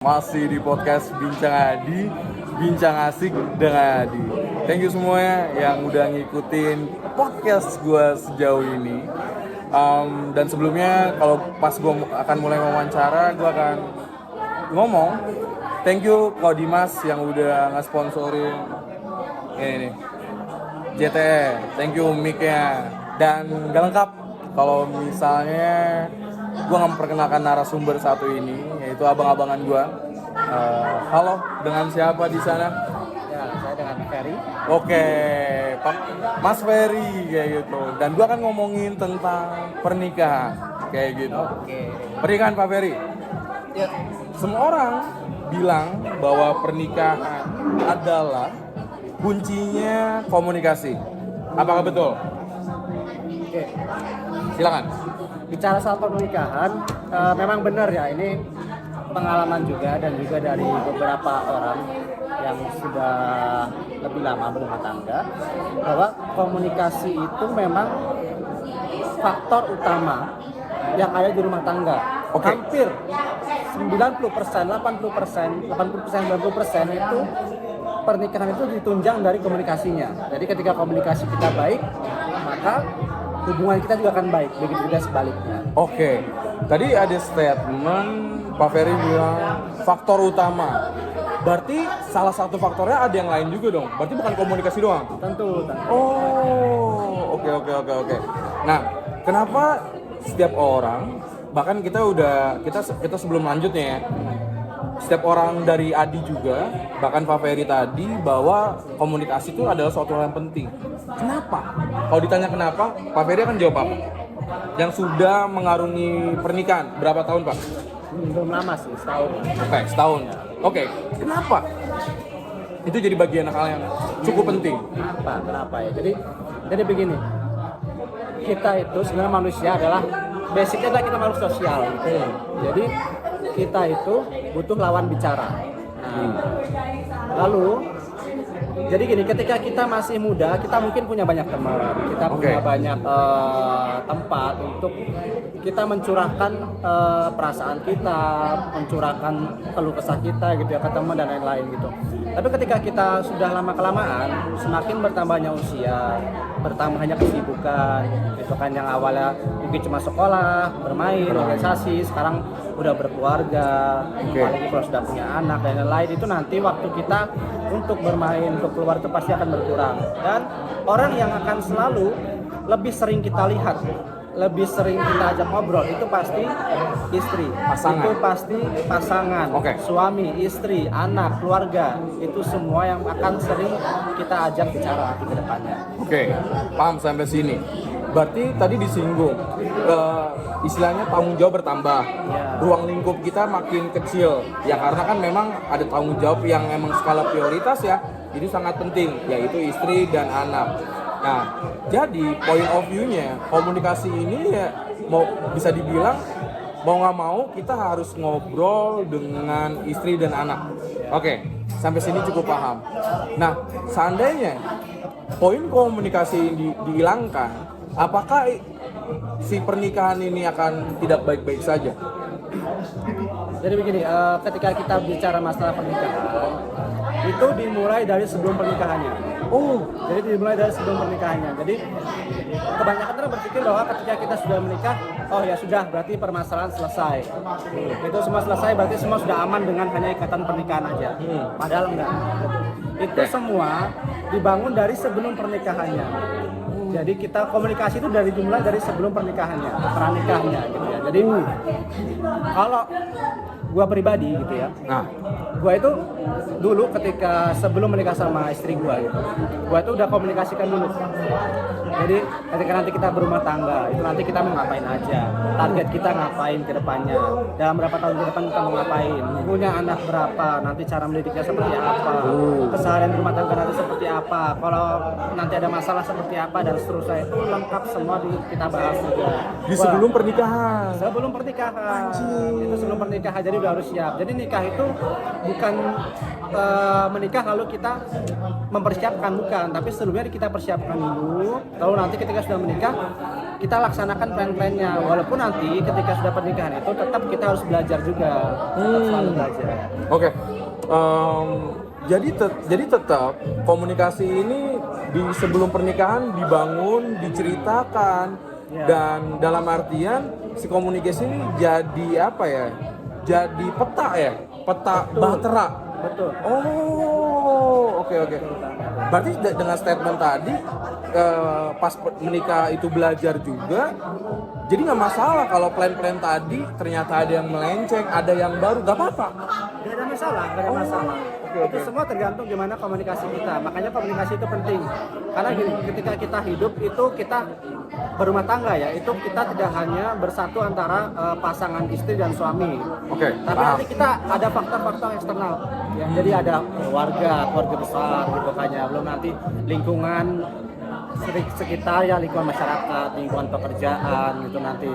Masih di podcast Bincang Adi, Bincang Asik dengan Adi. Thank you semuanya yang udah ngikutin podcast gue sejauh ini. Dan sebelumnya kalau pas gue akan mulai wawancara, gue akan ngomong thank you Ko Dimas yang udah nge-sponsorin ini nih, JTE. Thank you mic-nya. Dan gak lengkap kalau misalnya gue nggak memperkenalkan narasumber satu ini, yaitu abang-abangan gue. Halo, dengan siapa di sana? Ya, saya dengan Ferry. Oke, Pak Mas Ferry kayak gitu. Dan gue akan ngomongin tentang pernikahan kayak gitu. Oke. Pernikahan Pak Ferry. Ya. Semua orang bilang bahwa pernikahan adalah kuncinya komunikasi. Apakah betul? Oke. Silakan. Bicara soal pernikahan, memang benar ya, ini pengalaman juga dan juga dari beberapa orang yang sudah lebih lama berumah tangga, bahwa komunikasi itu memang faktor utama yang ada di rumah tangga. Oke. Hampir 90%, 90% itu pernikahan itu ditunjang dari komunikasinya. Jadi ketika komunikasi kita baik, maka hubungan kita juga akan baik, begitu juga sebaliknya. Oke, tadi ada statement Pak Ferry bilang faktor utama. Berarti salah satu faktornya ada yang lain juga dong. Berarti bukan komunikasi doang. Tentu. Oh, oke. Nah, kenapa setiap orang, bahkan kita sebelum lanjutnya ya, setiap orang dari Adi juga, bahkan Pak Ferry tadi, bahwa komunikasi itu adalah suatu hal yang penting. Kenapa? Kalau ditanya kenapa, Pak Ferry akan jawab apa? Yang sudah mengarungi pernikahan, berapa tahun Pak? Belum lama sih, setahun. Oke, setahun. Oke, kenapa? Itu jadi bagian hal yang cukup penting. Kenapa ya? Jadi begini, kita itu sebenarnya manusia adalah basicnya adalah kita makhluk sosial. Jadi kita itu butuh lawan bicara. Lalu jadi gini, ketika kita masih muda, kita mungkin punya banyak teman, kita punya banyak tempat untuk kita mencurahkan perasaan kita, mencurahkan keluh kesah kita gitu ya ke teman dan lain-lain gitu. Tapi ketika kita sudah lama-kelamaan, semakin bertambahnya usia, bertambahnya kesibukan, itu kan yang awalnya mungkin cuma sekolah, bermain, organisasi, sekarang udah berkeluarga, apalagi kalau sudah punya anak dan lain-lain, itu nanti waktu kita untuk bermain, untuk keluar itu pasti akan berkurang. Dan orang yang akan selalu lebih sering kita lihat, lebih sering kita ajak ngobrol itu pasti istri, pasangan. Itu pasti pasangan, suami, istri, anak, keluarga, itu semua yang akan sering kita ajak bicara ke depannya. Oke, paham sampai sini. Berarti tadi disinggung, istilahnya tanggung jawab bertambah, ruang lingkup kita makin kecil. Ya karena kan memang ada tanggung jawab yang emang skala prioritas ya, itu sangat penting, yaitu istri dan anak. Nah, jadi point of view-nya komunikasi ini ya mau bisa dibilang mau nggak mau kita harus ngobrol dengan istri dan anak. Oke, sampai sini cukup paham. Nah, seandainya poin komunikasi ini dihilangkan, apakah si pernikahan ini akan tidak baik-baik saja? Jadi begini, ketika kita bicara masalah pernikahan, itu dimulai dari sebelum pernikahannya. Jadi dimulai dari sebelum pernikahannya. Jadi kebanyakan orang berpikir bahwa ketika kita sudah menikah, oh ya sudah, berarti permasalahan selesai. Itu semua selesai, berarti semua sudah aman dengan hanya ikatan pernikahan aja. Padahal enggak. Itu semua dibangun dari sebelum pernikahannya. Jadi kita komunikasi itu dimulai dari sebelum pernikahannya, pranikahnya gitu ya. Jadi kalau gua pribadi gitu ya, gua itu dulu ketika sebelum menikah sama istri gua gitu, gua itu udah komunikasikan dulu. Jadi ketika nanti kita berumah tangga, itu nanti kita mau ngapain aja, target kita ngapain ke depannya, dalam berapa tahun ke depan kita mau ngapain, punya anak berapa, nanti cara mendidiknya seperti apa, keseharian rumah tangga nanti seperti apa, kalau nanti ada masalah seperti apa dan seterusnya, itu lengkap semua kita bahas juga. Sebelum pernikahan. Sebelum pernikahan. Itu sebelum pernikahan, jadi udah harus siap. Jadi nikah itu bukan menikah lalu kita mempersiapkan, bukan, tapi sebelumnya kita persiapkan dulu. Lalu nanti ketika sudah menikah, kita laksanakan plan-plannya. Walaupun nanti ketika sudah pernikahan itu tetap kita harus belajar juga, tetap selalu belajar. Oke. Jadi tetap komunikasi ini di sebelum pernikahan dibangun, diceritakan, dan dalam artian si komunikasi ini jadi apa ya? Jadi peta ya, peta bahtera. Betul. Oh, oke. Berarti dengan statement tadi pas menikah itu belajar juga, jadi nggak masalah kalau plan-plan tadi ternyata ada yang melenceng, ada yang baru, nggak apa-apa. Gak ada masalah. Itu semua tergantung gimana komunikasi kita. Makanya komunikasi itu penting. Karena gini, ketika kita hidup itu kita berumah tangga ya, itu kita tidak hanya bersatu antara pasangan istri dan suami. Oke. Tapi nanti kita ada faktor-faktor eksternal. Ya, jadi ada keluarga besar gitu kan ya. Belum nanti lingkungan sekitar ya, lingkungan masyarakat, lingkungan pekerjaan gitu nanti.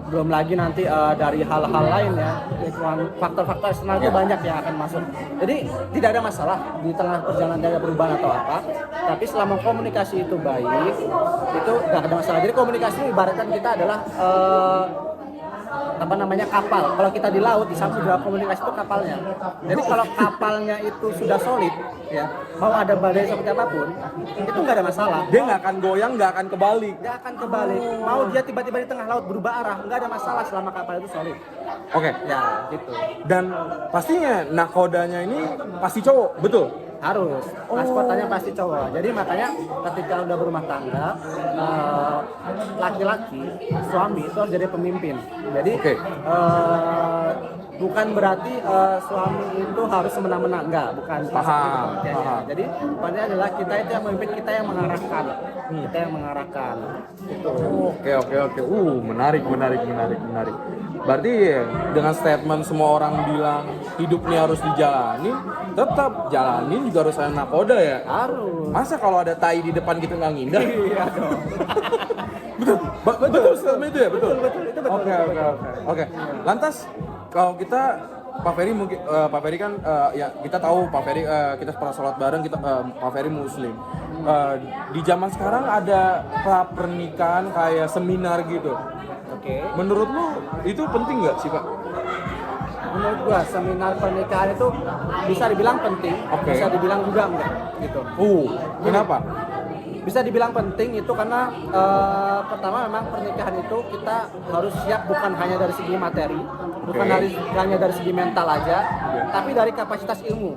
Belum lagi nanti dari hal-hal lain ya, lingkungan faktor-faktor eksternal itu banyak yang akan masuk. Jadi tidak ada masalah di tengah perjalanan dari perubahan atau apa. Tapi selama komunikasi itu baik, itu nggak ada masalah. Jadi komunikasi ibaratkan kita adalah kapal. Kalau kita di laut, di samudra, komunikasi itu kapalnya. Jadi kalau kapalnya itu sudah solid, ya, mau ada badai seperti apapun, itu nggak ada masalah. Dia nggak akan goyang, nggak akan kebalik. Nggak akan kebalik. Mau dia tiba-tiba di tengah laut berubah arah, nggak ada masalah selama kapal itu solid. Oke. Ya, gitu. Dan pastinya nakodanya ini pasti cowok, betul? Harus. Transportanya pasti cowok. Jadi makanya ketika udah berumah tangga, laki-laki, suami itu harus jadi pemimpin. Jadi bukan berarti suami itu harus semena-mena, enggak, bukan. Paham. Jadi poinnya adalah kita itu yang memimpin, kita yang mengarahkan. Kita yang mengarahkan. Gitu. Oke. Menarik. Berarti dengan statement semua orang bilang hidup ini harus dijalani, tetap jalanin juga harus ada nakoda ya. Harus. Masa kalau ada tai di depan kita nggak ngindar? Iya dong. betul statement itu ya, betul. Itu betul. Oke. Lantas kalau kita Pak Ferry mungkin Pak Ferry kan ya kita tahu Pak Ferry kita pernah sholat bareng, kita Pak Ferry Muslim. Di zaman sekarang ada pra pernikahan kayak seminar gitu. Oke. Menurut lu itu penting nggak sih Pak? Menurut gua seminar pernikahan itu bisa dibilang penting, bisa dibilang juga enggak gitu. Kenapa? Bisa dibilang penting itu karena pertama memang pernikahan itu kita harus siap bukan hanya dari segi materi, bukan hanya dari segi mental aja, tapi dari kapasitas ilmu.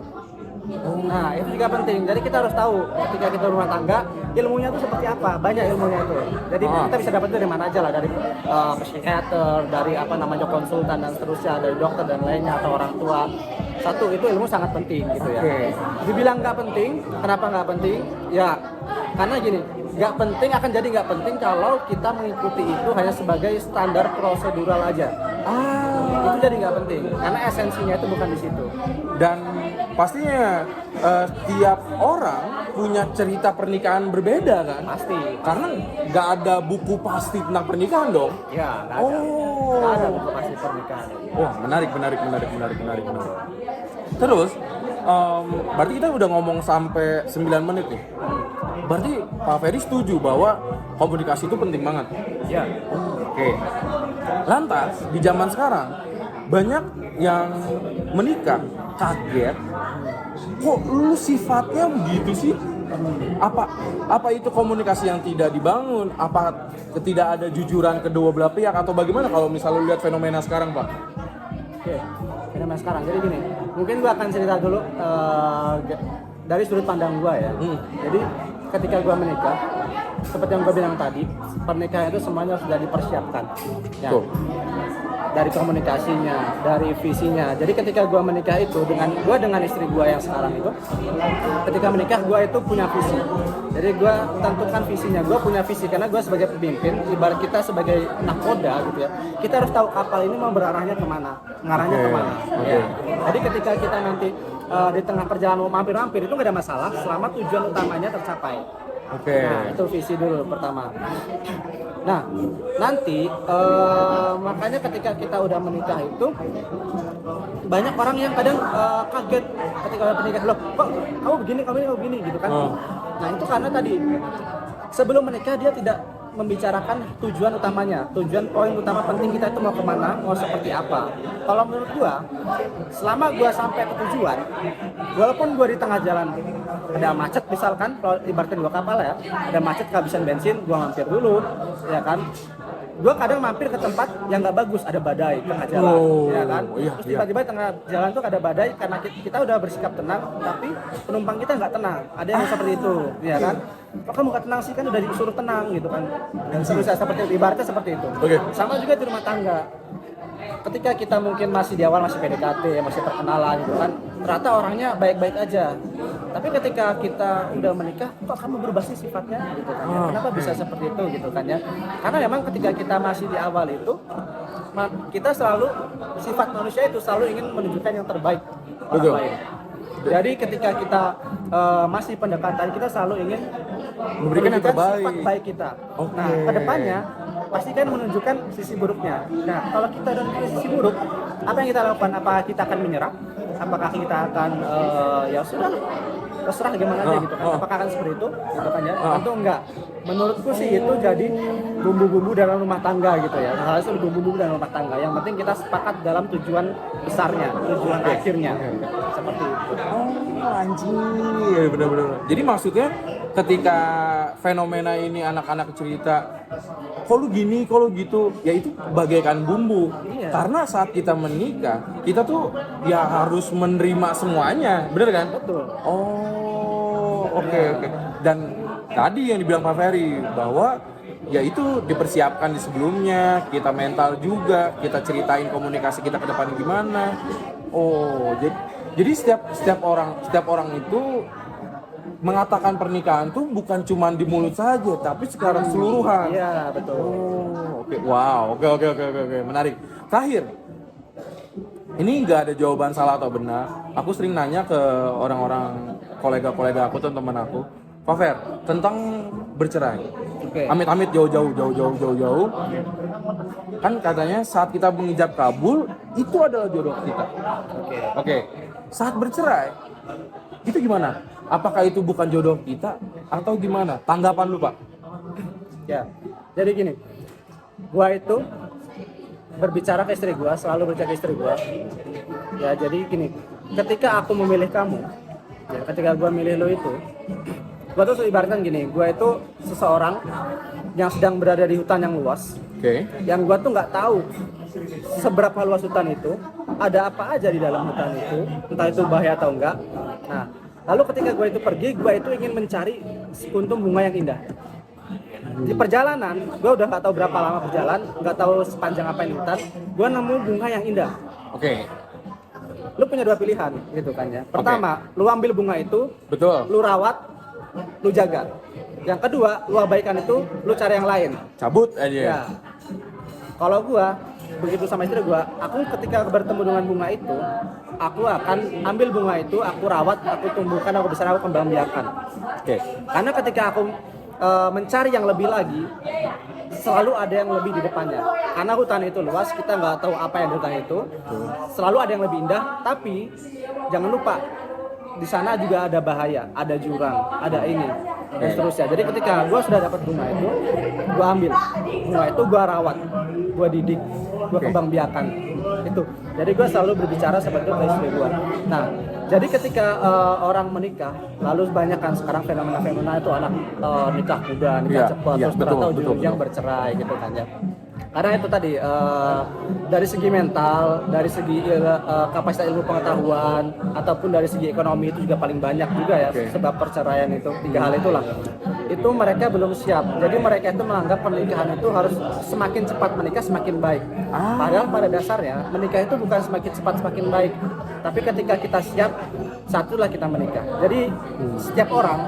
Nah itu juga penting. Jadi kita harus tahu ketika kita rumah tangga ilmunya itu seperti apa, banyak ilmunya itu. Jadi kita bisa dapat dari mana aja lah, dari psikiater, dari konsultan dan seterusnya, dari dokter dan lainnya atau orang tua. Satu itu ilmu sangat penting gitu ya. Dibilang nggak penting, kenapa nggak penting? Ya karena gini, nggak penting akan jadi nggak penting kalau kita mengikuti itu hanya sebagai standar prosedural aja. Itu jadi nggak penting karena esensinya itu bukan di situ. Dan pastinya tiap orang punya cerita pernikahan berbeda kan? Pasti. Karena nggak ada buku pasti tentang pernikahan dong. Ya, nggak ada. Nggak ada buku pasti pernikahan. Wah, menarik. Terus, berarti kita udah ngomong sampai 9 menit nih. Berarti Pak Ferry setuju bahwa komunikasi itu penting banget. Ya. Oke. Lantas di zaman sekarang banyak yang menikah kaget. Kok lu sifatnya begitu sih? Apa itu komunikasi yang tidak dibangun? Apa tidak ada jujuran kedua belah pihak atau bagaimana kalau misalnya lu lihat fenomena sekarang, Pak? Oke. Fenomena sekarang. Jadi gini, mungkin gua akan cerita dulu dari sudut pandang gua ya. Jadi ketika gua menikah, seperti yang gua bilang tadi, pernikahan itu semuanya sudah dipersiapkan. Ya. Dari komunikasinya, dari visinya. Jadi ketika gua menikah itu dengan istri gua yang sekarang itu, ketika menikah gua itu punya visi. Jadi gua tentukan visinya. Gua punya visi karena gua sebagai pemimpin, ibarat kita sebagai nakoda gitu ya. Kita harus tahu kapal ini mau berarahnya kemana, ngarahnya kemana. Ya. Jadi ketika kita nanti di tengah perjalanan mau mampir-mampir itu nggak ada masalah selama tujuan utamanya tercapai. Nah itu visi dulu pertama. Nah nanti makanya ketika kita udah menikah itu banyak orang yang kadang kaget ketika udah menikah, loh kok kamu begini gitu kan. Nah itu karena tadi sebelum menikah dia tidak membicarakan tujuan utamanya, tujuan poin utama penting kita itu mau kemana, mau seperti apa. Kalau menurut gue, selama gue sampai ke tujuan, walaupun gue di tengah jalan ada macet misalkan, kalau ibaratkan gue kapal ya, ada macet kehabisan bensin, gue mampir dulu, ya kan. Gue kadang mampir ke tempat yang nggak bagus, ada badai tengah jalan, ya kan. Terus tiba-tiba di tengah jalan tuh ada badai karena kita udah bersikap tenang, tapi penumpang kita nggak tenang. Ada yang seperti itu, ya kan. Kok kamu nggak tenang sih, kan udah disuruh tenang gitu kan. Dan seterusnya seperti itu, ibaratnya seperti itu. Sama juga di rumah tangga. Ketika kita mungkin masih di awal, masih PDKT, ya masih perkenalan gitu kan, ternyata orangnya baik-baik aja. Tapi ketika kita udah menikah, kok kamu berubah sih sifatnya gitu kan ya? Kenapa bisa seperti itu gitu kan ya? Karena memang ketika kita masih di awal itu, kita selalu, sifat manusia itu selalu ingin menunjukkan yang terbaik orang lain. Jadi ketika kita masih pendekatan, kita selalu ingin memberikan yang terbaik, sifat baik kita. Nah, kedepannya pasti kan menunjukkan sisi buruknya. Nah, kalau kita udah menunjukkan sisi buruk, apa yang kita lakukan? Apakah kita akan menyerah? Apakah kita akan ya sudah, terserah gimana aja gitu kan? Apakah akan seperti itu? Gitu kan ya? Tentu enggak. Menurutku sih itu jadi bumbu-bumbu dalam rumah tangga gitu ya. Hal itu bumbu-bumbu dalam rumah tangga. Yang penting kita sepakat dalam tujuan besarnya, tujuan akhirnya. Seperti itu. Anjir, benar-benar. Jadi maksudnya ketika fenomena ini anak-anak cerita, kok lu gini, kok lu gitu, ya itu bagaikan bumbu. Iya. Karena saat kita menikah, kita tuh ya harus menerima semuanya, bener kan? Betul. Oh, oke. Dan tadi yang dibilang Pak Ferry bahwa ya itu dipersiapkan di sebelumnya, kita mental juga, kita ceritain komunikasi kita ke depan gimana. Oh, jadi setiap orang itu mengatakan pernikahan tuh bukan cuma di mulut saja, tapi secara keseluruhan. Iya, betul. Oh, oke. Wow, oke. Menarik. Terakhir, ini nggak ada jawaban salah atau benar. Aku sering nanya ke orang-orang kolega-kolega aku, teman-teman aku, Pak Fer, tentang bercerai. Oke. Amit-amit jauh-jauh. Kan katanya saat kita mengijab kabul, itu adalah jodoh kita. Oke. Saat bercerai, itu gimana? Apakah itu bukan jodoh kita atau gimana? Tanggapan lu, Pak? Ya, jadi gini, gua itu berbicara ke istri gua, selalu berbicara ke istri gua. Ya, jadi gini, ketika aku memilih kamu, ya, ketika gua milih lo itu, gua tuh ibaratkan gini, gua itu seseorang yang sedang berada di hutan yang luas. Oke. Yang gua tuh nggak tahu seberapa luas hutan itu, ada apa aja di dalam hutan itu, entah itu bahaya atau enggak. Nah, lalu ketika gue itu pergi, gue itu ingin mencari sekuntum bunga yang indah. Di perjalanan, gue udah nggak tahu berapa lama berjalan, nggak tahu sepanjang apa yang hutan, gue nemu bunga yang indah. Oke. Lu punya dua pilihan, gitu kan ya. Pertama, lu ambil bunga itu, Betul. lu rawat, lu jaga. Yang kedua, lu abaikan itu, lu cari yang lain. Cabut aja. Ya. Kalau gue, begitu sama istri gue, aku ketika bertemu dengan bunga itu, aku akan ambil bunga itu, aku rawat, aku tumbuhkan, aku besar, aku kembang biakan. Oke. Karena ketika aku mencari yang lebih lagi, selalu ada yang lebih di depannya. Karena hutan itu luas, kita nggak tahu apa yang di hutan itu. Selalu ada yang lebih indah, tapi jangan lupa di sana juga ada bahaya, ada jurang, ada ini, dan seterusnya. Jadi ketika gue sudah dapat bunga itu, gue ambil bunga itu, gue rawat, gue didik, gue kembang biakan itu. Jadi gue selalu berbicara seperti itu ke istri gue. Nah, jadi ketika orang menikah, lalu banyak kan sekarang fenomena-fenomena itu anak nikah muda, nikah cepat, terus ternyata ujung-ujung bercerai gitu kan ya. Karena itu tadi dari segi mental, dari segi kapasitas ilmu pengetahuan, ataupun dari segi ekonomi itu juga paling banyak juga ya sebab perceraian itu. Tiga hal itulah. Itu mereka belum siap. Jadi mereka itu menganggap pernikahan itu harus semakin cepat menikah semakin baik. Padahal pada dasarnya menikah itu bukan semakin cepat semakin baik. Tapi ketika kita siap, satulah kita menikah. Jadi setiap orang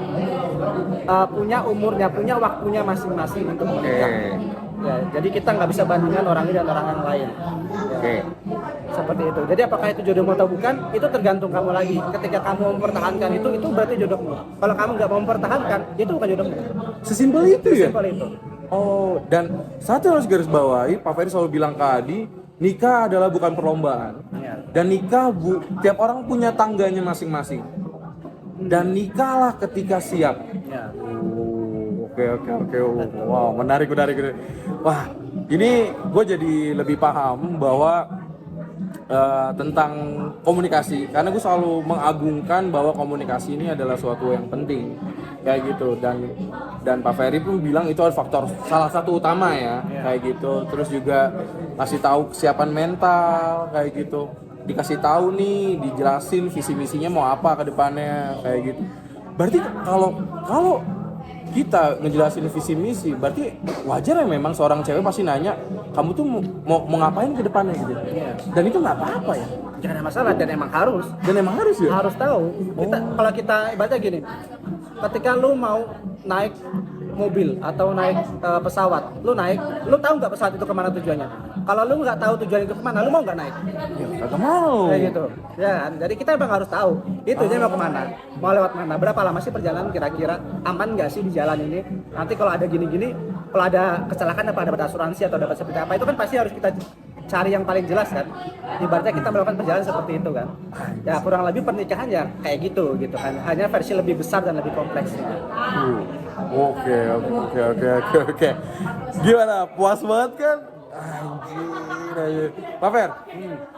punya umurnya, punya waktunya masing-masing untuk menikah. Ya, jadi kita nggak bisa bandingkan orang ini dan orang yang lain. Ya, seperti itu. Jadi apakah itu jodohmu atau bukan? Itu tergantung kamu lagi. Ketika kamu mempertahankan itu berarti jodohmu. Kalau kamu nggak mau mempertahankan, itu bukan jodohmu. Sesimpel itu ya? Sesimpel itu. Oh, dan satu harus garis bawahi, Pak Ferry selalu bilang ke Adi, nikah adalah bukan perlombaan. Ya. Dan nikah, tiap orang punya tangganya masing-masing. Dan nikahlah ketika siap. Ya. Oke. oke. Wow, menarik. Wah, ini gue jadi lebih paham bahwa tentang komunikasi, karena gue selalu mengagungkan bahwa komunikasi ini adalah suatu yang penting kayak gitu, dan Pak Ferry pun bilang itu adalah faktor salah satu utama ya kayak gitu. Terus juga kasih tahu kesiapan mental kayak gitu, dikasih tahu nih, dijelasin visi misinya mau apa ke depannya kayak gitu. Berarti kalau kita ngejelasin visi misi, berarti wajar ya memang seorang cewek pasti nanya, kamu tuh mau ngapain ke depannya gitu. Dan itu nggak apa-apa ya. Jangan ada masalah, dan emang harus Ya. harus tahu. Kalau kita ibaratnya gini, ketika lu mau naik mobil atau naik pesawat, lu tahu nggak pesawat itu kemana tujuannya? Kalau lu nggak tahu tujuan itu kemana, lu mau nggak naik? Ya kagak mau. Kayak gitu, ya kan? Jadi kita emang harus tahu itu dia mau kemana, mau lewat mana, berapa lama sih perjalanan, kira-kira aman nggak sih di jalan ini? Nanti kalau ada gini-gini, kalau ada kecelakaan apa dapat asuransi atau dapat seperti apa, itu kan pasti harus kita cari yang paling jelas kan. Ibaratnya kita melakukan perjalanan seperti itu kan. Ya kurang lebih pernikahan ya kayak gitu kan. Hanya versi lebih besar dan lebih kompleks. Oke. Gimana? Puas banget kan? Anjir. Pak Fer,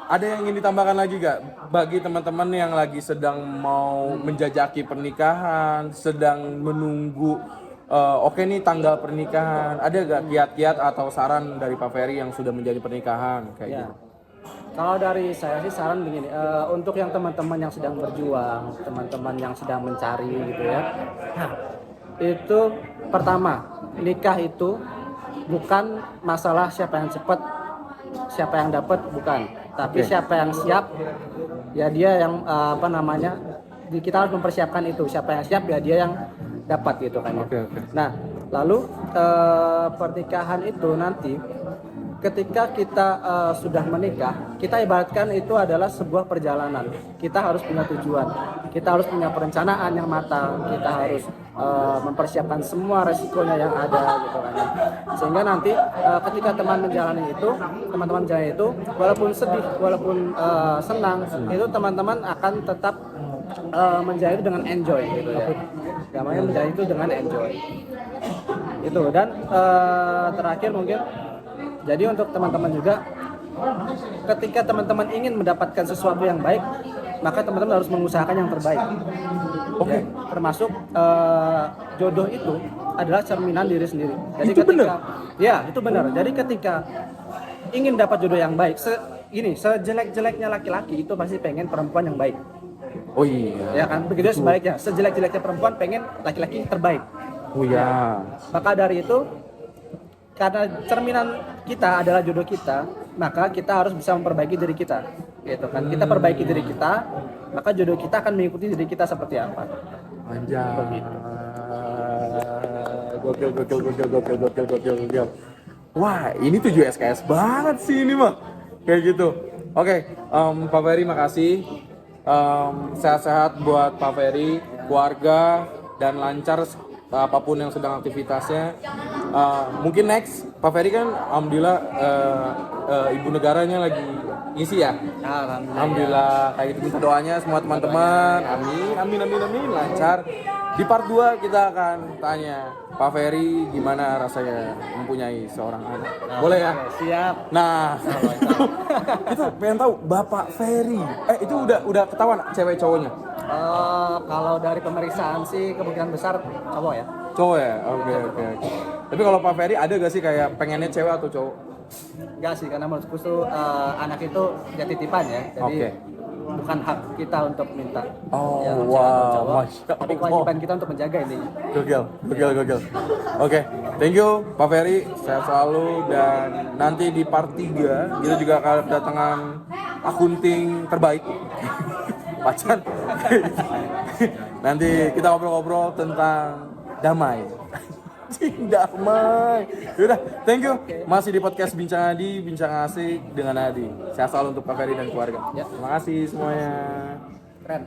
ada yang ingin ditambahkan lagi gak? Bagi teman-teman yang lagi sedang mau menjajaki pernikahan, sedang menunggu oke nih tanggal pernikahan, ada gak kiat-kiat atau saran dari Pak Ferry yang sudah menjadi pernikahan kayak gitu? Kalau dari saya sih saran begini, untuk yang teman-teman yang sedang berjuang, teman-teman yang sedang mencari gitu ya. Nah, itu pertama, nikah itu bukan masalah siapa yang cepat, siapa yang dapat, bukan. Tapi siapa yang siap, ya dia yang kita harus mempersiapkan itu. Siapa yang siap, ya dia yang dapat gitu kan. Oke. Nah, lalu pernikahan itu nanti ketika kita sudah menikah, kita ibaratkan itu adalah sebuah perjalanan. Kita harus punya tujuan, kita harus punya perencanaan yang matang, kita harus mempersiapkan semua resikonya yang ada gitu kan. Sehingga nanti ketika teman-teman menjalani itu, walaupun sedih, walaupun senang, itu teman-teman akan tetap menjalani itu dengan enjoy gitu ya. Namanya menjalani itu dengan enjoy. Itu, dan terakhir mungkin, jadi untuk teman-teman juga, ketika teman-teman ingin mendapatkan sesuatu yang baik, maka teman-teman harus mengusahakan yang terbaik. Oke. Termasuk jodoh itu adalah cerminan diri sendiri. Jadi itu benar? Ya, itu benar. Jadi ketika ingin dapat jodoh yang baik, sejelek-jeleknya laki-laki itu pasti pengen perempuan yang baik. Oh iya. Ya kan, begitu sebaliknya. Sejelek-jeleknya perempuan pengen laki-laki terbaik. Oh iya. Maka dari itu, karena cerminan kita adalah jodoh kita, maka kita harus bisa memperbaiki diri kita, gitu kan. Kita perbaiki diri kita, maka jodoh kita akan mengikuti diri kita seperti apa. Anjay. Begitu. Gokil. Wah, ini 7 SKS banget sih ini mah. Kayak gitu. Oke, Pak Ferry makasih. Sehat-sehat buat Pak Ferry, keluarga, dan lancar apapun yang sedang aktivitasnya. Mungkin next Pak Ferry kan alhamdulillah ibu negaranya lagi ngisi ya. Alhamdulillah kayak gitu, minta doanya semua teman-teman. Amin lancar. Di part 2 kita akan tanya Pak Ferry gimana rasanya mempunyai seorang anak. Boleh ya? Siap. Nah, itu pengen tahu Bapak Ferry. Itu udah ketahuan cewek cowoknya? Kalau dari pemeriksaan sih kemungkinan besar cowok ya. Cowok ya? Oke. Tapi kalau Pak Ferry ada gak sih kayak pengennya cewek atau cowok? Enggak sih, karena menurutku tuh anak itu ya titipan ya. Jadi bukan hak kita untuk minta. Oh, cewek wow, atau cowok. Masya Tapi Allah. kewajiban kita untuk menjaga ini. Gokil. Oke, thank you Pak Ferry, sehat selalu, dan nanti di part 3 kita juga akan kedatangan akunting terbaik. Pacan. Nanti kita ngobrol-ngobrol tentang damai. Damai. Yaudah, thank you. Masih di podcast Bincang Adi, Bincang Asik dengan Adi. Sehat selalu untuk Pak Ferry dan keluarga. Terima kasih semuanya. Keren.